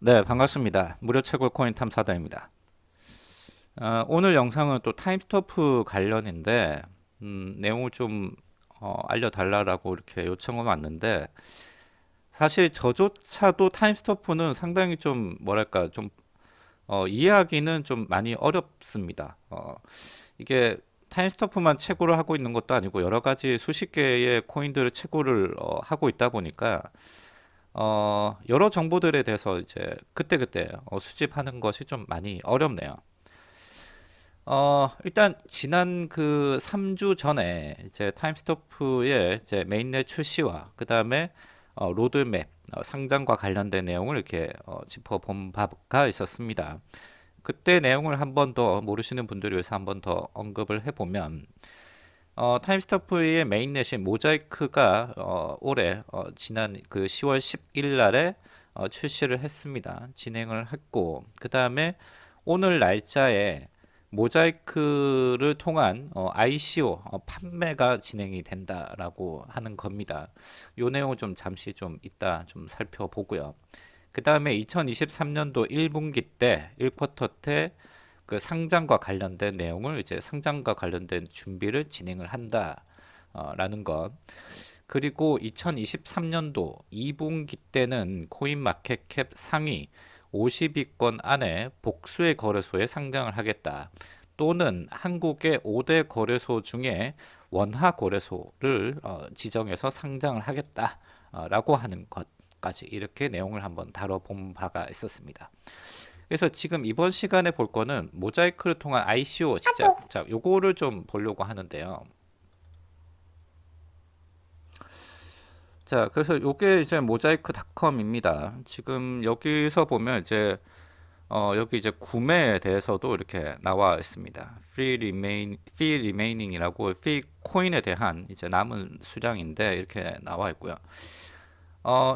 네, 반갑습니다. 무료 채굴 코인 탐사다입니다. 오늘 영상은 또 타임스토프 관련인데 내용을 좀 알려달라고 이렇게 요청을 왔는데 사실 저조차도 타임스토프는 상당히 좀 뭐랄까 좀 이해하기는 좀 많이 어렵습니다. 이게 타임스토프만 채굴을 하고 있는 것도 아니고 여러 가지 수십 개의 코인들을 채굴을 하고 있다 보니까 여러 정보들에 대해서 이제 그때그때 수집하는 것이 좀 많이 어렵네요. 일단 지난 그 3주 전에 이제 타임스토프의 이제 메인넷 출시와 그 다음에 로드맵 상장과 관련된 내용을 이렇게 짚어본 바가 있었습니다. 그때 내용을 한번 더 모르시는 분들을 위해서 한번 더 언급을 해보면 타임스토프의 메인넷인 모자이크가 올해 지난 그 10월 10일 날에 출시를 했습니다. 진행을 했고 그 다음에 오늘 날짜에 모자이크를 통한 ICO 판매가 진행이 된다라고 하는 겁니다. 요 내용을 좀 잠시 좀 이따 좀 살펴보고요. 그 다음에 2023년도 1분기 때 1쿼터 때 그 상장과 관련된 내용을 이제 상장과 관련된 준비를 진행을 한다라는 것. 그리고 2023년도 2분기 때는 코인마켓캡 상위 50위권 안에 복수의 거래소에 상장을 하겠다. 또는 한국의 5대 거래소 중에 원화 거래소를 지정해서 상장을 하겠다라고 하는 것까지 이렇게 내용을 한번 다뤄본 바가 있었습니다. 그래서 지금 이번 시간에 볼 거는 모자이크를 통한 ICO 시작. 자, 요거를 좀 보려고 하는데요. 자, 그래서 요게 이제 모자이크닷컴입니다. 지금 여기서 보면 이제 여기 이제 구매에 대해서도 이렇게 나와 있습니다. fee remaining이라고 fee 코인에 대한 이제 남은 수량인데 이렇게 나와 있고요.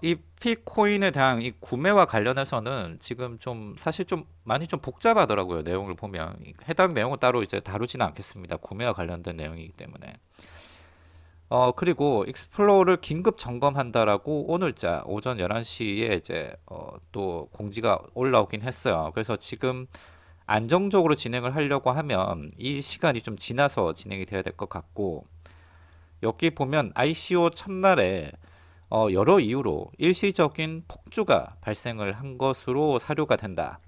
이 피코인에 대한 이 구매와 관련해서는 지금 좀 사실 좀 많이 좀 복잡하더라고요. 내용을 보면 해당 내용은 따로 이제 다루지는 않겠습니다. 구매와 관련된 내용이기 때문에. 그리고 익스플로어를 긴급 점검한다라고 오늘자 오전 11시에 이제 또 공지가 올라오긴 했어요. 그래서 지금 안정적으로 진행을 하려고 하면 이 시간이 좀 지나서 진행이 돼야 될 것 같고 여기 보면 ICO 첫날에 여러 이유로 일시적인 폭주가 발생을 한 것으로 사료가 된다.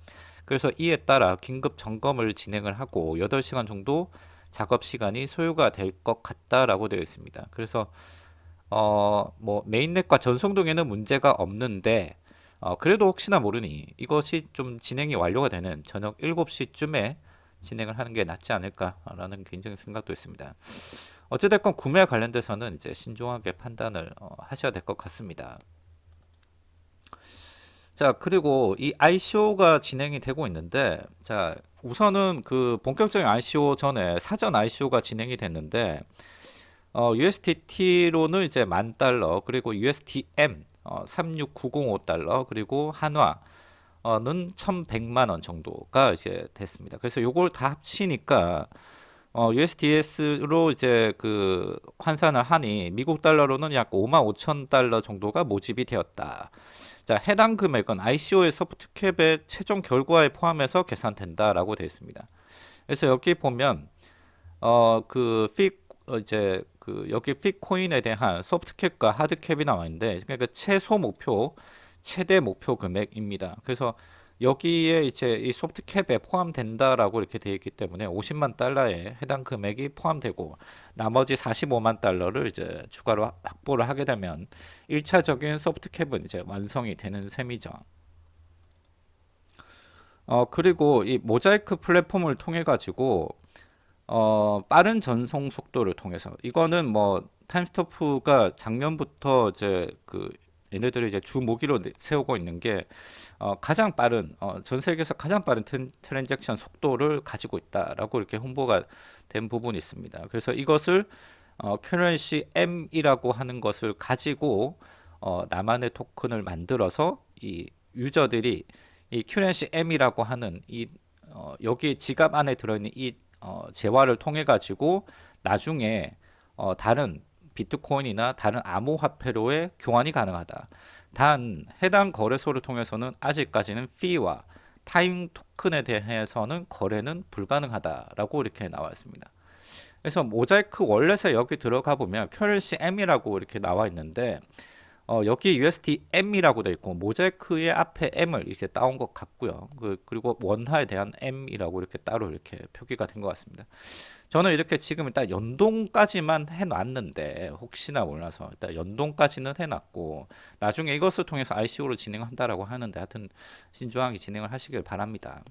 그래서 이에 따라 긴급 점검을 진행을 하고 8시간 정도 작업 시간이 소요가 될 것 같다라고 되어 있습니다. 그래서 뭐 메인넷과 전송동에는 문제가 없는데 그래도 혹시나 모르니 이것이 좀 진행이 완료가 되는 저녁 7시쯤에 진행을 하는 게 낫지 않을까라는 개인적인 생각도 있습니다. 어찌됐건 구매와 관련돼서는 이제 신중하게 판단을 하셔야 될 것 같습니다. 자, 그리고 이 ICO가 진행이 되고 있는데, 자, 우선은 그 본격적인 ICO 전에 사전 ICO가 진행이 됐는데, USDT로는 이제 10,000달러, 그리고 USDM 36905달러, 그리고 한화는 1,100만 원 정도가 이제 됐습니다. 그래서 요걸 다 합치니까 USDS로 이제 그 환산을 하니 미국 달러로는 약 5만 5천 달러 정도가 모집이 되었다. 자, 해당 금액은 ICO의 소프트캡의 최종 결과에 포함해서 계산된다라고 되어 있습니다. 그래서 여기 보면 그 이제 그 여기 피 코인에 대한 소프트캡과 하드캡이 나와 있는데 그러니까 최소 목표, 최대 목표 금액입니다. 그래서 여기에 이제 이 소프트캡에 포함된다라고 이렇게 되어 있기 때문에 50만 달러에 해당 금액이 포함되고 나머지 45만 달러를 이제 추가로 확보를 하게 되면 1차적인 소프트캡은 이제 완성이 되는 셈이죠. 그리고 이 모자이크 플랫폼을 통해 가지고 빠른 전송 속도를 통해서 이거는 뭐 타임스토프가 작년부터 이제 그 얘네들이 이제 주 모기로 세우고 있는 게 가장 빠른 전 세계에서 가장 빠른 트랜잭션 속도를 가지고 있다라고 이렇게 홍보가 된 부분이 있습니다. 그래서 이것을 currency M이라고 하는 것을 가지고 나만의 토큰을 만들어서 이 유저들이 이 currency M이라고 하는 이 여기 지갑 안에 들어있는 이 재화를 통해 가지고 나중에 다른 비트코인이나 다른 암호화폐로의 교환이 가능하다. 단 해당 거래소를 통해서는 아직까지는 fee와 타임 토큰에 대해서는 거래는 불가능하다라고 이렇게 나와 있습니다. 그래서 모자이크 월렛에 여기 들어가 보면 currency M이라고 이렇게 나와 있는데 여기 USD M이라고 돼 있고 모자이크의 앞에 M을 이렇게 따온 것 같고요. 그리고 원화에 대한 M이라고 이렇게 따로 이렇게 표기가 된 것 같습니다. 저는 이렇게 지금 일단 연동까지만 해놨는데 혹시나 몰라서 일단 연동까지는 해놨고 나중에 이것을 통해서 ICO를 진행한다라고 하는데 하여튼 신중하게 진행을 하시길 바랍니다.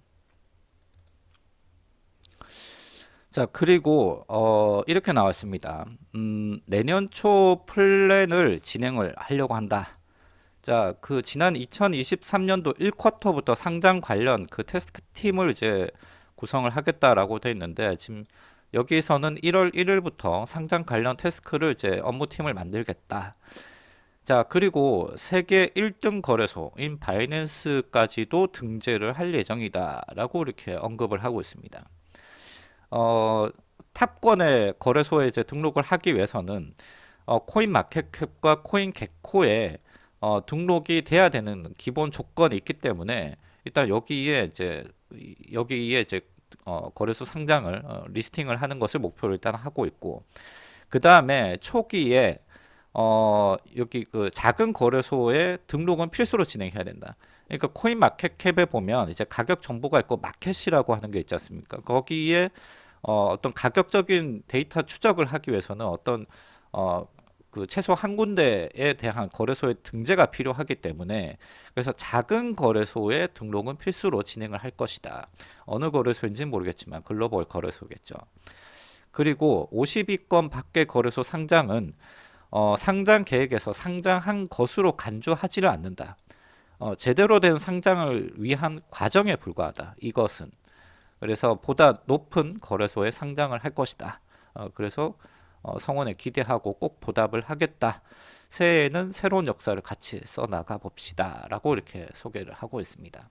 자, 그리고 이렇게 나왔습니다. 내년 초 플랜을 진행을 하려고 한다. 자, 그 지난 2023년도 1쿼터부터 상장 관련 그 테스트 팀을 이제 구성을 하겠다라고 돼 있는데 지금 여기서는 1월 1일부터 상장 관련 태스크를 이제 업무팀을 만들겠다. 자, 그리고 세계 1등 거래소인 바이낸스까지도 등재를 할 예정이다라고 이렇게 언급을 하고 있습니다. 어, 탑권의 거래소에 이제 등록을 하기 위해서는 코인 마켓캡과 코인 개코에 등록이 돼야 되는 기본 조건이 있기 때문에 일단 여기에 이제 거래소 상장을 리스팅을 하는 것을 목표로 일단 하고 있고 그 다음에 초기에 여기 그 작은 거래소에 등록은 필수로 진행해야 된다. 그러니까 코인 마켓캡에 보면 이제 가격 정보가 있고 마켓이라고 하는 게 있지 않습니까? 거기에 어떤 가격적인 데이터 추적을 하기 위해서는 어떤 그 최소 한 군데에 대한 거래소의 등재가 필요하기 때문에 그래서 작은 거래소의 등록은 필수로 진행을 할 것이다. 어느 거래소인지는 모르겠지만 글로벌 거래소겠죠. 그리고 50위권 밖의 거래소 상장은 상장 계획에서 상장한 것으로 간주하지를 않는다. 제대로 된 상장을 위한 과정에 불과하다. 이것은 그래서 보다 높은 거래소에 상장을 할 것이다. 그래서 성원에 기대하고 꼭 보답을 하겠다. 새해에는 새로운 역사를 같이 써나가 봅시다. 라고 이렇게 소개를 하고 있습니다.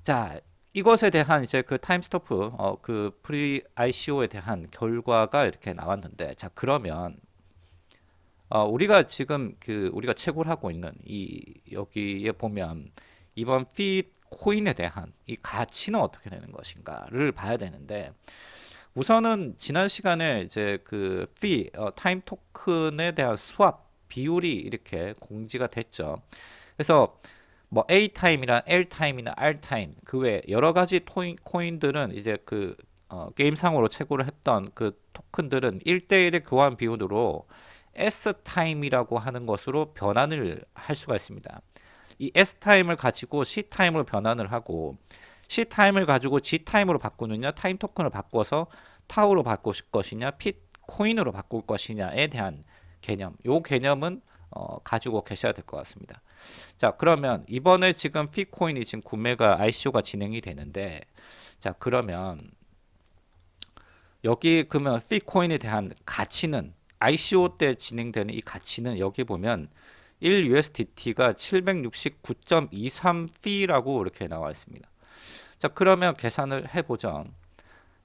자, 이것에 대한 이제 그 타임스토프, 그 프리 ICO에 대한 결과가 이렇게 나왔는데, 자, 그러면, 우리가 지금 우리가 채굴 하고 있는 여기에 보면, 이번 피 코인에 대한 이 가치는 어떻게 되는 것인가를 봐야 되는데, 우선은 지난 시간에 이제 그 타임 토큰에 대한 스왑 비율이 이렇게 공지가 됐죠. 그래서 뭐 A 타임이나 L 타임이나 R 타임 그 외 여러 가지 코인들은 이제 게임상으로 채굴을 했던 그 토큰들은 1대1의 교환 비율로 S 타임이라고 하는 것으로 변환을 할 수가 있습니다. 이 S 타임을 가지고 C 타임으로 변환을 하고 C 타임을 가지고 G 타임으로 바꾸느냐 타임 토큰을 바꿔서 타우로 바꿀 것이냐 핏 코인으로 바꿀 것이냐에 대한 개념 요 개념은 가지고 계셔야 될 것 같습니다. 자, 그러면 이번에 지금 피 코인이 지금 구매가 ICO가 진행이 되는데 자, 그러면 여기 그러면 피 코인에 대한 가치는 ICO 때 진행되는 이 가치는 여기 보면 1USDT가 769.23 피라고 이렇게 나와 있습니다. 자, 그러면 계산을 해보죠.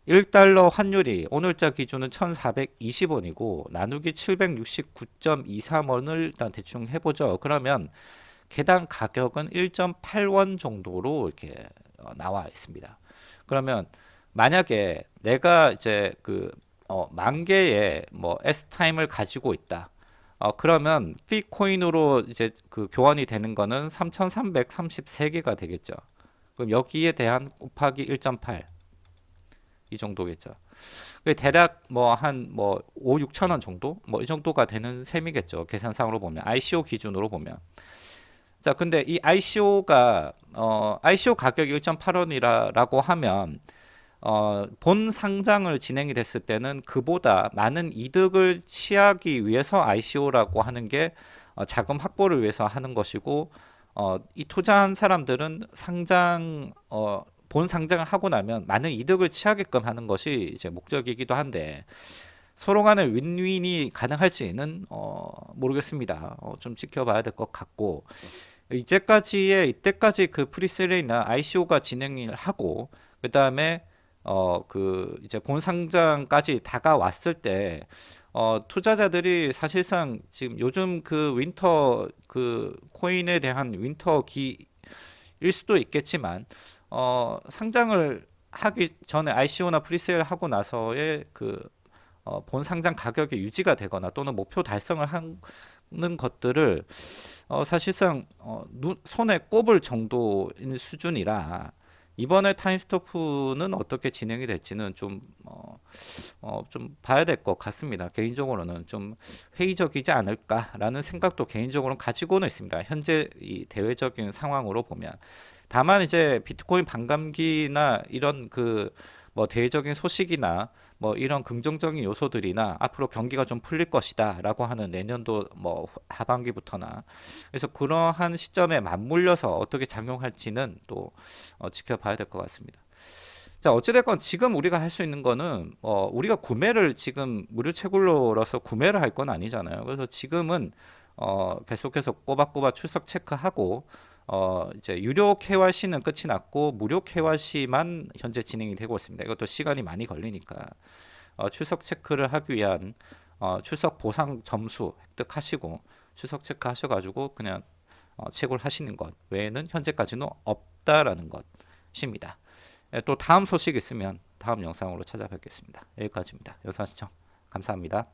1달러 환율이 오늘자 기준은 1420원이고 나누기 769.23원을 일단 대충 해보죠. 그러면 개당 가격은 1.8원 정도로 이렇게 나와 있습니다. 그러면 만약에 내가 이제 만 개의 뭐 S 타임을 가지고 있다. 그러면 피 코인으로 이제 교환이 되는 거는 3,333개가 되겠죠. 그럼 여기에 대한 곱하기 1.8 이 정도겠죠. 대략 뭐 한 5, 6천 원 정도 뭐 이 정도가 되는 셈이겠죠. 계산상으로 보면 ICO 기준으로 보면. 자, 근데 이 ICO가 ICO 가격이 1.8원이라고 하면 본 상장을 진행이 됐을 때는 그보다 많은 이득을 취하기 위해서 ICO라고 하는 게 자금 확보를 위해서 하는 것이고 이 투자한 사람들은 본 상장을 하고 나면 많은 이득을 취하게끔 하는 것이 이제 목적이기도 한데 서로 간에 윈윈이 가능할지는 모르겠습니다. 좀 지켜봐야 될 것 같고 이때까지 그 프리세일이나 ICO가 진행을 하고 그 다음에 이제 본 상장까지 다가왔을 때 투자자들이 사실상 지금 요즘 그 윈터 그 코인에 대한 윈터 기일 수도 있겠지만 상장을 하기 전에 ICO나 프리세일 하고 나서의 본 상장 가격이 유지가 되거나 또는 목표 달성을 하는 것들을 사실상 손에 꼽을 정도인 수준이라 이번에 타임스토프는 어떻게 진행이 될지는 좀 봐야 될 것 같습니다. 개인적으로는 좀 회의적이지 않을까라는 생각도 개인적으로는 가지고는 있습니다. 현재 이 대외적인 상황으로 보면. 다만 이제 비트코인 반감기나 이런 뭐 대외적인 소식이나 뭐 이런 긍정적인 요소들이나 앞으로 경기가 좀 풀릴 것이다라고 하는 내년도 뭐 하반기부터나 그래서 그러한 시점에 맞물려서 어떻게 작용할지는 또 지켜봐야 될 것 같습니다. 자, 어찌됐건 지금 우리가 할 수 있는 거는 우리가 구매를 지금 무료 채굴로라서 구매를 할 건 아니잖아요. 그래서 지금은 계속해서 꼬박꼬박 출석 체크하고 이제 유료 KYC는 끝이 났고 무료 KYC만 현재 진행이 되고 있습니다. 이것도 시간이 많이 걸리니까 출석 체크를 하기 위한 출석 보상 점수 획득하시고 출석 체크 하셔가지고 그냥 채굴하시는 것 외에는 현재까지는 없다라는 것입니다. 또 다음 소식 있으면 다음 영상으로 찾아뵙겠습니다. 여기까지입니다. 영상 시청 감사합니다.